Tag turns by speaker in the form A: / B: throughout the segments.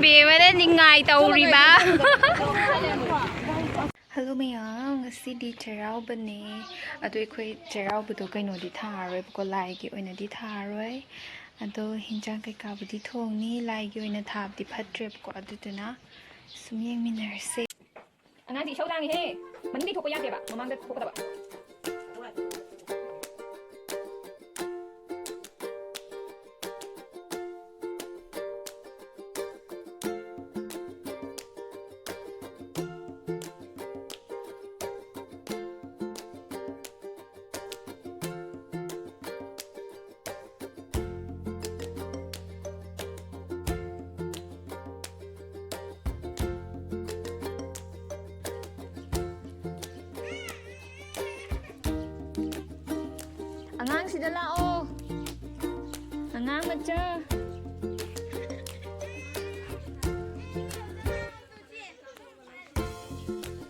A: ꯕꯦꯃꯗ ꯅꯤꯡꯉꯥꯏ ꯇꯧꯔꯤꯕ ꯍꯜꯂꯣ ꯃꯌꯥꯝ ꯉꯁꯤꯗꯤ ꯆꯩꯔꯥꯎꯕꯅꯦ ꯑꯗꯣ ꯑꯩꯈꯣꯏ ꯆꯩꯔꯥꯎꯕꯗꯣ ꯀꯩꯅꯣꯗꯤ ꯊꯥꯔꯣꯏꯕꯀꯣ ꯂꯥꯏꯒꯤ ꯑꯣꯏꯅꯗꯤ ꯊꯥꯔꯣꯏ ꯑꯗꯣ ꯍꯤꯟꯖꯥꯡ ꯀꯩꯀꯥꯕꯨꯗꯤ ꯊꯣꯡꯅꯤ ꯂꯥꯏꯒꯤ ꯑꯣꯏꯅ ꯊꯥꯕꯗꯤ ꯐꯠꯇ꯭ꯔꯦꯕꯀꯣ ꯑꯗꯨꯗꯨꯅ ꯁꯨꯝ ꯌꯦꯡꯃꯤꯟꯅꯔꯁꯦ ꯑꯉꯥꯡꯗꯤ ꯏꯁꯧ ꯂꯥꯡꯉꯤꯍꯦ ꯃꯅꯤꯡꯗꯤ ꯊꯣꯛꯄ ꯌꯥꯗꯦꯕ ꯃꯃꯥꯡꯗ ꯊꯣꯛꯀꯗꯕ ꯑꯉꯥꯡ ꯁꯤꯗ ꯂꯥꯛꯑꯣ ꯑꯉꯥꯡ ꯃꯆꯥ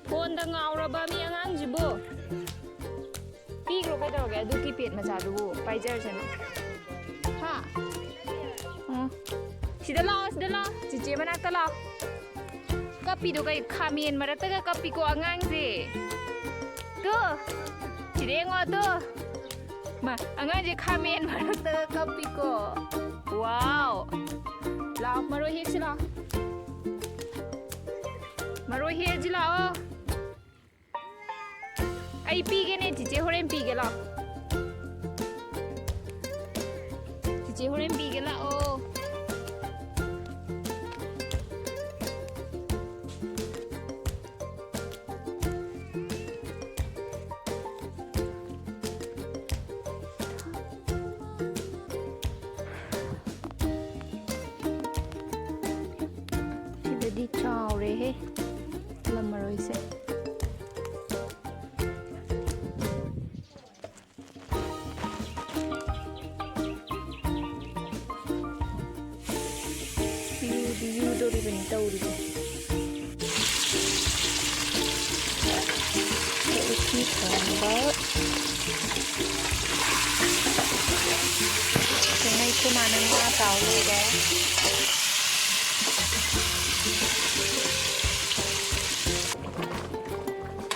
A: ꯐꯣꯟꯗ ꯉꯥꯎꯔꯕ ꯃꯤ ꯑꯉꯥꯡꯁꯤꯕꯨ ꯄꯤꯈ꯭ꯔꯣ ꯀꯩꯗꯧꯔꯒꯦ ꯑꯗꯨ ꯀꯤꯄꯦꯗ ꯃꯆꯥꯗꯨꯕꯨ ꯄꯥꯏꯖꯔꯁꯅꯨ ꯍꯥ ꯁꯤꯗ ꯂꯥꯛꯑꯣ ꯆꯤꯆꯦ ꯃꯅꯥꯛꯇ ꯂꯥꯛꯑꯣ ꯀꯞꯄꯤꯗꯣ ꯀꯩ ꯈꯥꯃꯦꯟ ꯃꯔꯛꯇꯒ ꯀꯞꯄꯤꯀꯣ ꯑꯉꯥꯡꯁꯦ ꯇꯨ ꯁꯤꯗ ꯌꯦꯡꯉꯣ ꯇꯨ ꯑꯉꯥꯡꯁꯦ ꯈꯥꯃꯦꯟ ꯃꯔꯛꯇꯒ ꯀꯞꯄꯤꯀꯣ ꯋꯥꯎ ꯂꯥꯛꯑꯣ ꯃꯔꯣꯏ ꯍꯦꯛꯁꯤ ꯂꯥꯛꯑꯣ ꯃꯔꯣꯏ ꯍꯦꯛꯁꯤ ꯂꯥꯛꯑꯣ ꯑꯩ ꯄꯤꯒꯦꯅꯦ ꯆꯤꯆꯦ ꯍꯣꯔꯦꯟ ꯄꯤꯒꯦ ꯂꯥꯛꯑꯣ ꯆꯤꯆꯦ ꯍꯣꯔꯦꯟ ꯄꯤꯒꯦ ꯂꯥꯛꯑꯣ ꯁꯤꯗꯗꯤ ꯆꯥꯎꯔꯦꯍꯦ ꯂꯝꯃꯔꯣꯏꯁꯦ ꯌꯨꯗꯣꯔꯤꯕꯅꯤ ꯇꯧꯔꯤꯁꯦ ꯎꯇꯤ ꯊꯣꯡꯕ ꯀꯩꯅꯩꯁꯨ ꯃꯥꯅ ꯉꯥ ꯇꯥꯎꯔꯒ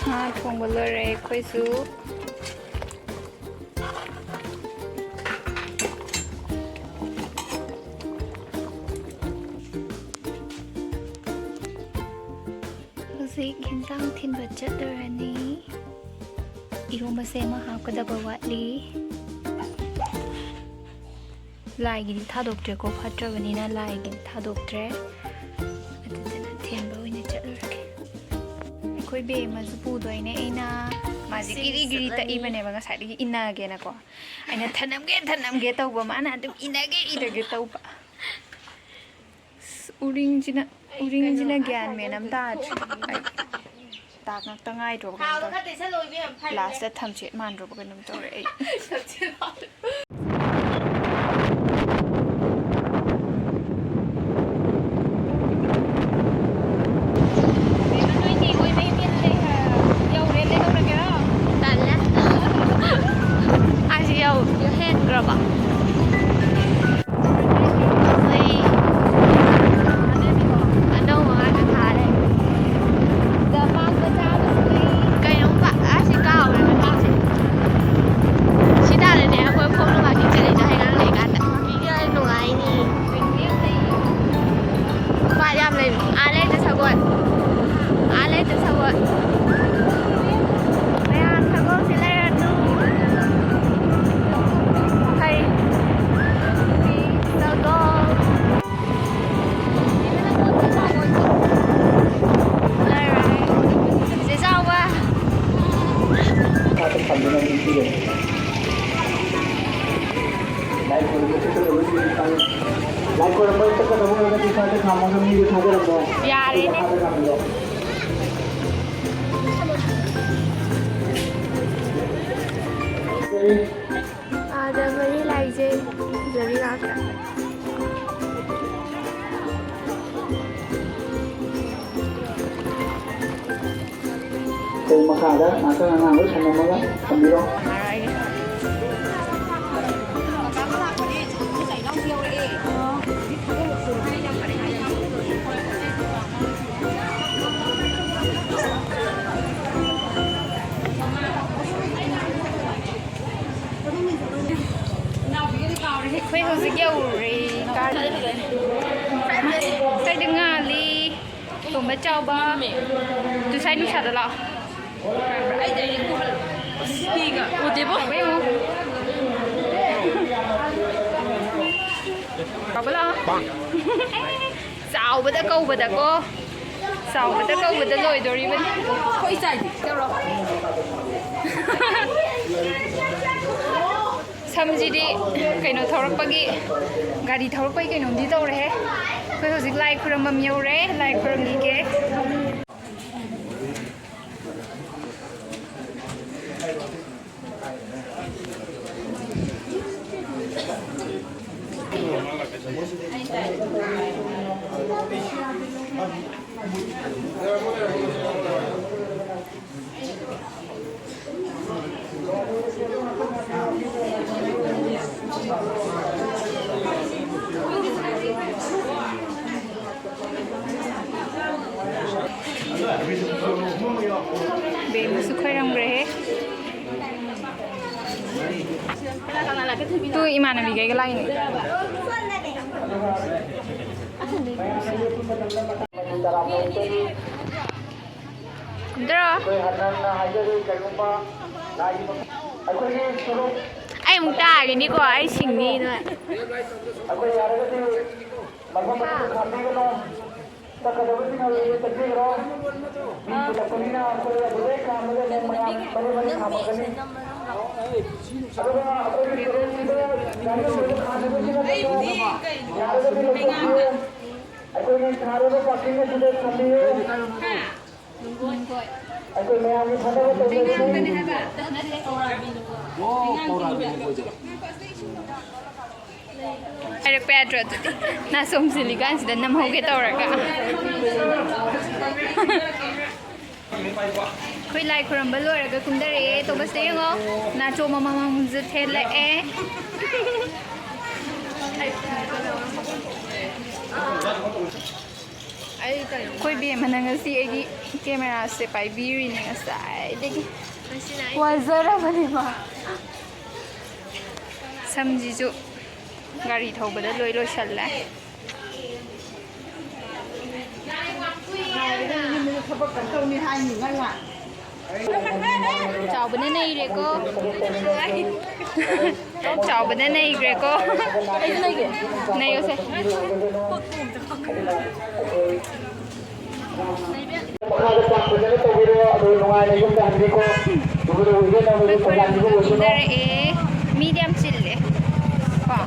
A: ꯉꯥ ꯊꯣꯡꯕ ꯂꯣꯏꯔꯦ ꯑꯩꯈꯣꯏꯁꯨ ꯍꯧꯖꯤꯛ ꯌꯦꯟꯁꯥꯡ ꯊꯤꯟꯕ ꯆꯠꯂꯨꯔꯅꯤ ꯏꯔꯣꯝꯕꯁꯦ ꯑꯃ ꯍꯥꯞꯀꯗꯕ ꯋꯥꯠꯂꯤ ꯂꯥꯏꯒꯤꯗꯤ ꯊꯥꯗꯣꯛꯇ꯭ꯔꯦꯀꯣ ꯐꯠꯇ꯭ꯔꯕꯅꯤꯅ ꯂꯥꯏꯒꯤꯗꯤ ꯊꯥꯗꯣꯛꯇ꯭ꯔꯦ ꯑꯗꯨꯗꯨꯅ ꯊꯤꯟꯕ ꯑꯣꯏꯅ ꯆꯠꯂꯨꯔꯒꯦ ꯑꯩꯈꯣꯏ ꯕꯦꯝꯃꯁꯨ ꯄꯨꯗꯣꯏꯅꯦ ꯑꯩꯅ ꯃꯥꯁꯦ ꯒꯤꯔꯤ ꯒꯤꯔꯤ ꯇꯛꯏꯕꯅꯦꯕ ꯉꯁꯥꯏꯗꯒꯤ ꯏꯟꯅꯒꯦꯅꯀꯣ ꯑꯩꯅ ꯊꯅꯝꯒꯦ ꯇꯧꯕ ꯃꯥꯅ ꯑꯗꯨꯝ ꯏꯟꯅꯒꯦ ꯇꯧꯕ ꯎꯔꯤꯡꯁꯤꯅ ꯒ꯭ꯌꯥꯟ ꯃꯦꯟ ꯑꯃ ꯇꯥꯗ꯭ꯔꯦ ꯑꯩ ꯇꯥꯛ ꯉꯥꯛꯇ ꯉꯥꯏꯗ꯭ꯔꯣꯕ ꯂꯥꯁꯇ ꯊꯝꯆꯦꯠ ꯃꯥꯟꯗ꯭ꯔꯣꯕ ꯀꯩꯅꯣꯝ ꯇꯧꯔꯦ ꯑꯩ ꯍꯦꯟꯈ꯭ꯔꯕ यारेने आजा मरी लाइजे जरी Laka
B: Kung makada, nasa nangangal sa mga kamiro.
A: ꯑꯩꯈꯣꯏ ꯍꯧꯖꯤꯛ ꯌꯧꯔꯦ ꯁꯥꯏꯗ ꯉꯥꯜꯂꯤ ꯇꯣꯝꯕ ꯆꯥꯎꯕ ꯇꯨꯁꯥꯏ ꯅꯨꯡꯁꯥꯗ ꯂꯥꯛꯑꯣ ꯎꯗꯦꯕꯣ ꯌꯦꯡꯉꯣ ꯆꯥꯎꯕ ꯂꯥꯛꯑꯣ ꯆꯥꯎꯕꯗ ꯀꯧꯕꯗ ꯂꯣꯏꯗꯣꯔꯤꯕꯅꯤ
C: ꯑꯩꯈꯣꯏ ꯆꯥꯏꯗꯤ ꯇꯧꯔꯣ
A: ꯁꯝꯁꯤꯗꯤ ꯀꯩꯅꯣ ꯊꯧꯔꯛꯄꯒꯤ ꯒꯥꯔꯤ ꯊꯧꯔꯛꯄꯒꯤ ꯀꯩꯅꯣꯝꯗꯤ ꯇꯧꯔꯦꯍꯦ ꯑꯩꯈꯣꯏ ꯍꯧꯖꯤꯛ ꯂꯥꯏ ꯈꯨꯔꯝꯕꯝ ꯌꯧꯔꯦ ꯂꯥꯏ ꯈꯨꯔꯝꯕꯤꯒꯦ ꯕꯦꯝꯃꯁꯨ ꯈꯣꯏꯔꯝꯈ꯭ꯔꯦꯍꯦ ꯇꯨ ꯏꯃꯥꯟꯅꯕꯤꯈꯩꯒ ꯂꯥꯛꯏꯅꯦ ꯀꯨꯝꯗꯔꯣ ꯑꯩ ꯑꯃꯨꯛ ꯇꯥꯒꯤꯅꯤꯀꯣ ꯑꯩ ꯁꯤꯡꯅꯤ ꯅꯣꯏ ꯍꯥꯏꯔꯛꯄ ꯌꯥꯗ꯭ꯔꯣ ꯑꯗꯨꯗꯤ ꯅꯥꯁꯣꯝ ꯁꯤꯜꯂꯤꯀꯥꯟꯁꯤꯗ ꯅꯝꯍꯧꯒꯦ ꯇꯧꯔꯒ ꯑꯩꯈꯣꯏ ꯂꯥꯏ ꯈꯨꯔꯝꯕ ꯂꯣꯏꯔꯒ ꯀꯨꯝꯊꯔꯛꯑꯦ ꯇꯣꯕꯁꯇ ꯌꯦꯡꯉꯣ ꯅꯥꯆꯣꯝ ꯑꯃꯃꯝꯁꯨ ꯊꯦꯜꯂꯛꯑꯦ ꯑꯩꯈꯣꯏ ꯕꯦꯝꯃꯅ ꯉꯁꯤ ꯑꯩꯒꯤ ꯀꯦꯃꯦꯔꯥꯁꯦ ꯄꯥꯏꯕꯤꯔꯤꯅꯦ ꯉꯁꯥꯏꯗꯒꯤ ꯋꯥꯖꯔꯕꯅꯦ ꯃꯥ ꯁꯝꯁꯤꯁꯨ ꯒꯥꯔꯤ ꯊꯧꯕꯗ ꯂꯣꯏꯁꯜꯂꯦ ꯆꯥꯎꯕꯅ ꯅꯩꯔꯦꯀꯣ ꯆꯥꯎꯕꯅ ꯅꯩꯈ꯭ꯔꯦꯀꯣ ꯅꯩꯌꯣꯁꯦ ꯀꯨꯝꯊꯔꯛꯑꯦ ꯃꯤꯗꯤ ꯌꯥꯝ ꯆꯤꯜꯂꯦ ꯀꯣ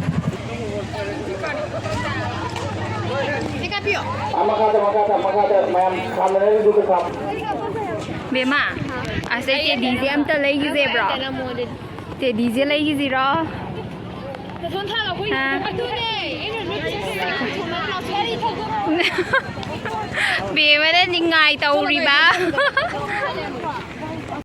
A: ꯕꯦꯝꯃ ꯑꯁꯩ ꯇꯦꯗꯤꯁꯦ ꯑꯝꯇ ꯂꯩꯈꯤꯁꯦꯕ꯭ꯔꯣ ꯇꯦꯗꯤꯁꯦ ꯂꯩꯈꯤꯁꯤꯔꯣ ꯕꯦꯝꯃꯅ ꯅꯤꯡꯉꯥꯏ ꯇꯧꯔꯤꯕ